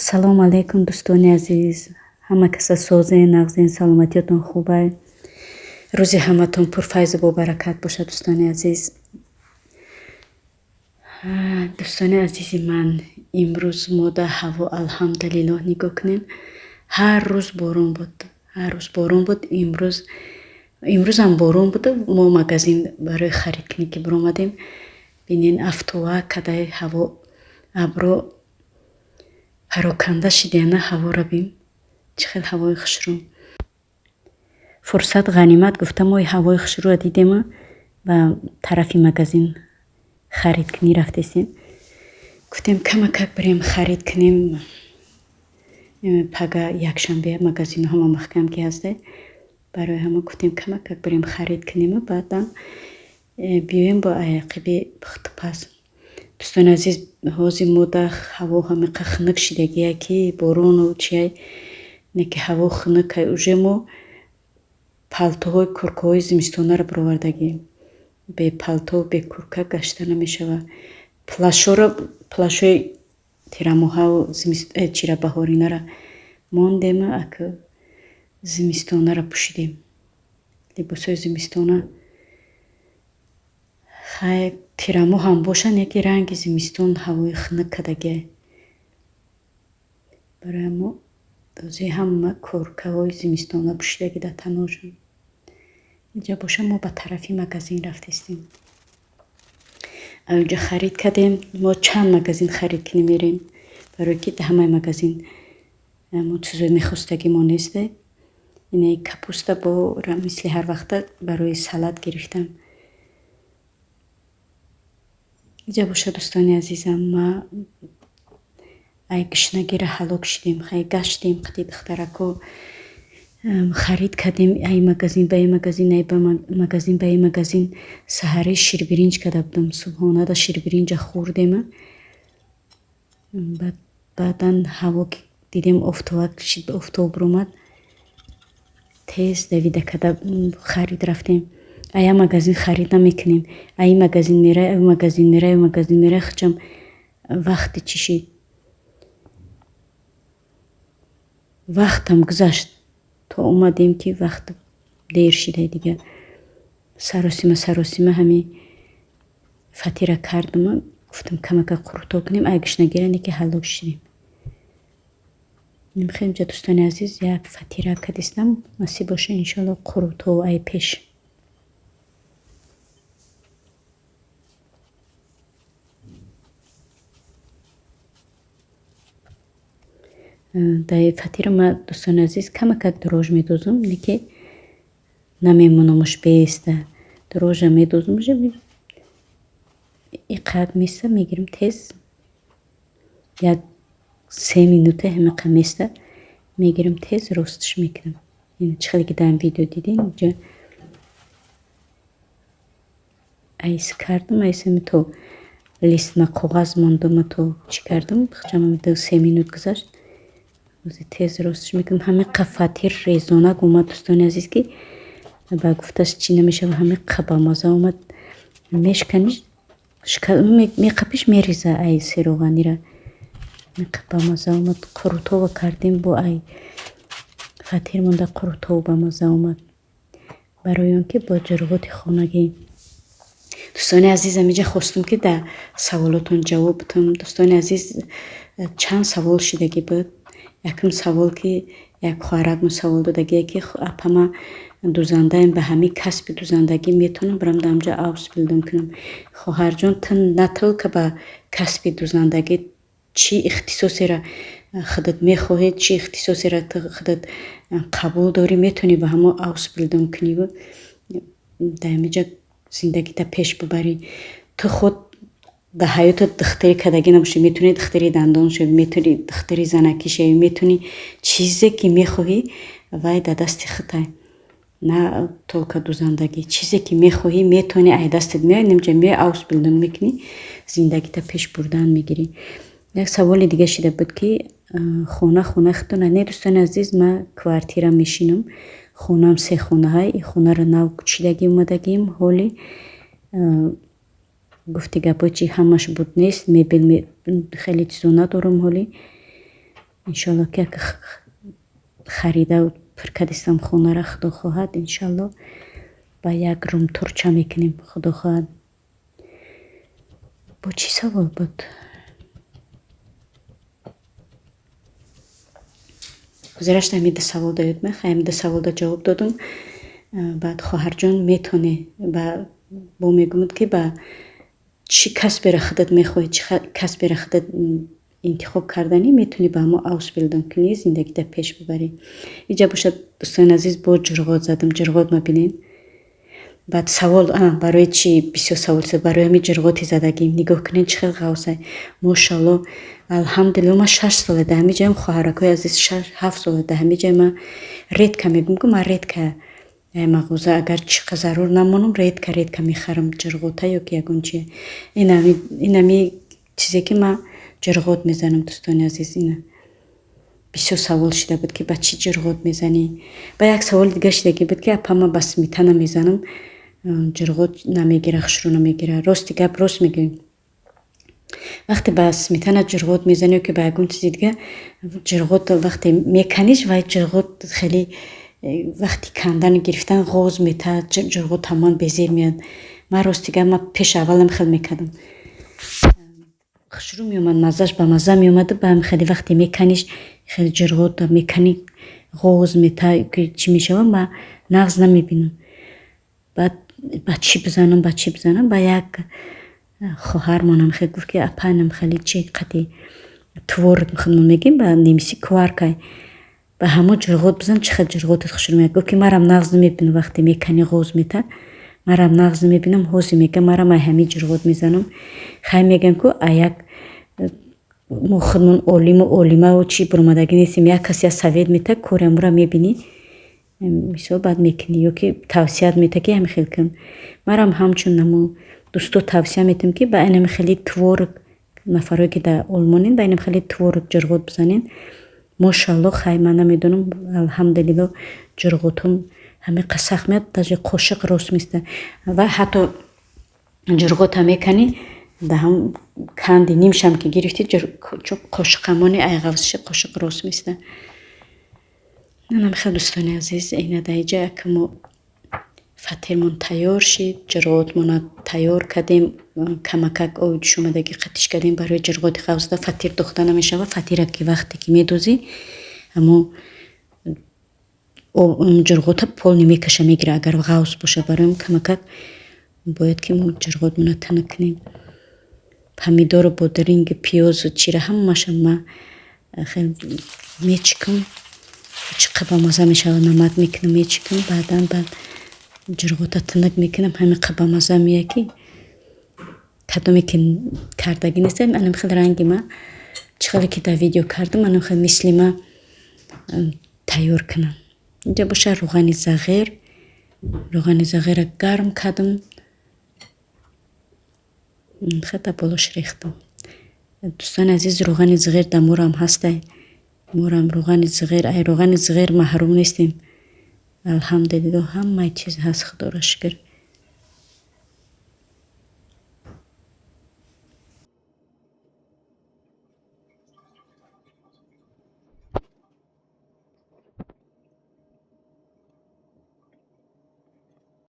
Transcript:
салом алейкум дӯстони азиз, ҳама каса созен, нағзен, саломатиятон хубай. рӯзи ҳаматон пурфайзу бобаракат бошад дӯстони азиз. дӯстони азизи ман, имрӯз мо дар ҳаво алҳамдулиллоҳ нигоҳ кунем. ҳар рӯз борон буд. имрӯз ҳам борон буд. мо магазин барои харид кунӣ ки биромадем. бинен афтова кадай ҳаво абро пароканда шидяна ҳаво равим. чӣ хел ҳавои хушрӯ. фурсат ғанимат гуфта мо ҳавои хушрӯро дидем ба тарафи магазин харид кунӣ рафтесем. гуфтем камакак бирем харид кунем. пага якшанбе магазинҳома маҳкам ки ҳасте. барои ҳама гуфтем камакак бирем харид кунем. баъдан биёем бо айақиби пухтупаз. дӯстони азиз, ҳозир мо дар ҳаво ҳамиқа хунук шидагия ки борону чияй неки ҳаво хунукай. уже мо палтоҳои курткаҳои зимистонара бировардагием. бе палто бе куртка гашта намешавад. плашои тирамоҳаву чирабаҳоринара мондем, ака зимистонара пӯшидем. либосои зимистона хай тирамо ҳам бошад, яки ранги зимистон ҳавои хунук кадагия. барои мо дози ҳама курткаҳои зимистона пӯшидаги дар таношон. инҷа боша мо ба тарафи магазин рафтестем. онҷа харид кардем. мо чанд магазин харид кунӣ мерем, барое ки дар ҳамаи магазин мо чизои мехостаги мо несте. инаи капуста бо мисли ҳар вақта барои салат гирифтам. инҷа боша дӯстони азизам, ма ай гушнагиро ҳалок шидем. хай гаштем қити духтарако харид кардем. ай магазин ба ин магазин, ай ба магазин ба ин магазин. саҳари ширбиринҷ карда будам. субҳона да ширбиринҷа хӯрдем. баъдан ҳаво ки дидем офтоб ромад, тез давида карда харид рафтем. ая магазин харид намекунем. ай магазин мерай, ай магазин мерай, ай магазин мерай. хичам вақти чӣ шид. вақтам гузашт то омадем ки вақт дер шида дига. саросима ҳами фатира кардам. гуфтам камака қурто кунем. ай гушнагира неки ҳалок шидем. мехоҳем ҷа дӯстони азиз як фатира кадистам. насиб боша иншоалло қурто ай пеш. дар фатира ма дӯстони азиз камакак дурож медозам, неки намемонамаш беста. дурожа медозам. иқад места мегирам тез. як 3 минута ҳамиқа места мегирам тез ростиш мекунам. чӣ хеле ки дар видео дидем. инҷа айс кардам. айсами то листма коғаз мондама то чӣ кардам. хичам 3 минут гузашт. тез ростиш мекунам. ҳамиқа фатир резонак омад дӯстони азиз ки ба гуфташ чӣ намешава. ҳамиқа ба маза омад. мешканиш меқапиш мереза ай сероғанира. ҳамиқа ба маза омад. қуртова кардем бо ай фатир монда қуртова ба маза омад. барои он ки бо ҷуруҳоти хонагӣ. дӯстони азизам, инҷа хостам ки дар саволотон ҷавоб бидам. дӯстони азиз, чанд савол шидагӣ буд. якум савол ки як хоҳаракмо савол додагия ки апама дӯзандаем, ба ҳамин касби дӯзандагӣ метавонам барам дамҷа авсбилдум кунам. хоҳарҷон, ту на толка ба касби дӯзандагӣ чӣ ихтисосера худат мехоҳӣ, чӣ ихтисосера худат қабул дорӣ, метавонӣ ба ҳамо авсбилдум кунӣ. дар ҳаминҷа зиндагита пеш бибарӣ. ту худ дар ҳаётат духтари кадагӣ набошӣ. метавонӣ духтари дандон шавӣ, метавонӣ духтари занакӣ шавӣ, метавонӣ чизе ки мехоҳӣ вай дар дасти худай. на толка дӯзандагӣ. чизе ки мехоҳӣ метавонӣ ай дастат меояд. намҷа меояй авсбилдум мекунӣ. зиндагита пеш бурдан мегирӣ. як саволи дига шида буд ки хона худтона. не дӯстони азиз, ма квартира мешинам. хонам 3 хонаҳай. ин хонаро нав кучидагӣ омадагием. ҳоли гуфти гапо чи ҳамаш буд нест. мебел хеле чизо надорам. ҳоли иншалло ки як харида пуркадистам хонара худо хоҳад иншалло ба як рум турча мекунем худо хоҳад. бо чӣ савол буд? гузашта ҳами ду савол доёд ме ҳами ду саволда ҷавоб додум. баъд хоҳарҷон метавонӣ бо мегӯмад ки ба чӣ касберо худат мехоҳӣ, чӣ касберо худат интихоб карданӣ метавонӣ ба ҳамо авсбилдон кунӣ, зиндагида пеш бибарӣ. иҷа бошад дӯстони азиз, бо ҷурғот задам. Ҷурғот мабинед. баъд савол барои чӣ бисёр савол шуд, барои ҳамин ҷурғоти задагим нигоҳ кунед чӣ хел ғавсай. Мошалло, алҳамдулилло, ман 6 сола да ҳамин ҷоям, хоҳаракҳои азиз 7 сола да ҳамин ҷоя ман редка мегӯм ки ман редка мағоза агар чӣ қа зарур намонам редка мехарам ҷурғота ё ки ягон чие. ин ҳами чизе ки ман ҷурғот мезанам. дӯстони азиз, ина бисёр савол шуда буд ки ба чӣ ҷурғот мезанӣ. ба як саволи дига шудаги буд ки апа ман ба сметана мезанам, ҷурғот намегира, хушрӯ намегира. Рости гап рост мегӯем. вақте ба сметана ҷурғот мезанӣ ё ки ба ягон чизи дига, ҷурғот вақте меканиш вай ҷурғот хеле вақти кандан гирифтан ғоз метад, ҷурғот ҳамон безер меяд. ман рости гап ман пеш аввалам хел мекардам. хушрӯ меомад, маззаш ба мазза меомад. баам хеле вақте меканиш хеле ҷурғот мекани ғоз метад ки чӣ мешавад, ма нағз намебинам. баъд ба чӣ бизанам, ба як хоҳармонам хел гуфт ки апанам хеле чӣ қади творог худмон мегӯем, ба немисӣ кваркай, ба ҳамо ҷурғот бизан, чӣ хел ҷурғотат хушрӯ меяд. гуфт ки марам нағз намебинам, вақте мекани ғоз метад, марам нағз намебинам, ҳозӣ мегӯям, марам ай ҳамин ҷурғот мезанам. хай мегӯям ку аяк мо худмон олиму олимаву чӣ буромадаги нестем, як касе аз совет метад, кори амура мебинӣ, мисол баъд мекунӣ ё ки тавсият метад ки ҳамин хел кун. марам ҳамчун намо дӯсто тавсия метам ки ба инам хеле творог, нафарое ки дар олмонин, ба инам хеле творог ҷурғот бизанен. мошалло, хай ман намедонам, алҳамдулилло ҷурғотам ҳамин қа сахт меяд, даже қошиқ рост места. ва ҳатто ҷурғота мекани да ҳам канди нимшам ки гирифти қошиқамони айғавсиша қошиқ рост места. нанам хел дӯстони азиз, ина да иҷа якмо фатирмон тайёр шид, ҷурғотмона тайёр кардем, камакак оби ҷӯшомадаги қатиш кардем барои ҷурғоти ғавз зада. фатир дохта намешава. фатира ки вақте ки медозӣ амо ҷурғота полни мекаша мегира, агар ғавз боша. барои камакак бояд ки мо ҷурғотмона тана кунем. помидору бодиринги пиёзу чира ҳамаша ма хел мечикам, чӣ қа ба маза мешава, намак мекунам, мечикам, баъдан ба ҷурғота тинак мекунам, ҳамин қа ба маза меяд ки кадоме ки кардаги нест. анам хел ранги ма чӣ хеле ки дар видео кардам, анам хел мисли ма тайёр кунам. инҷа боша рӯғани зағира гарм кардам, хата болош рехтам. дӯстони азиз, рӯғани зағир дар морам ҳастай. морам рӯғани зағир маҳрум нестем. алҳамдулилло, ҳамаи чиз ҳаст, худоро шукр.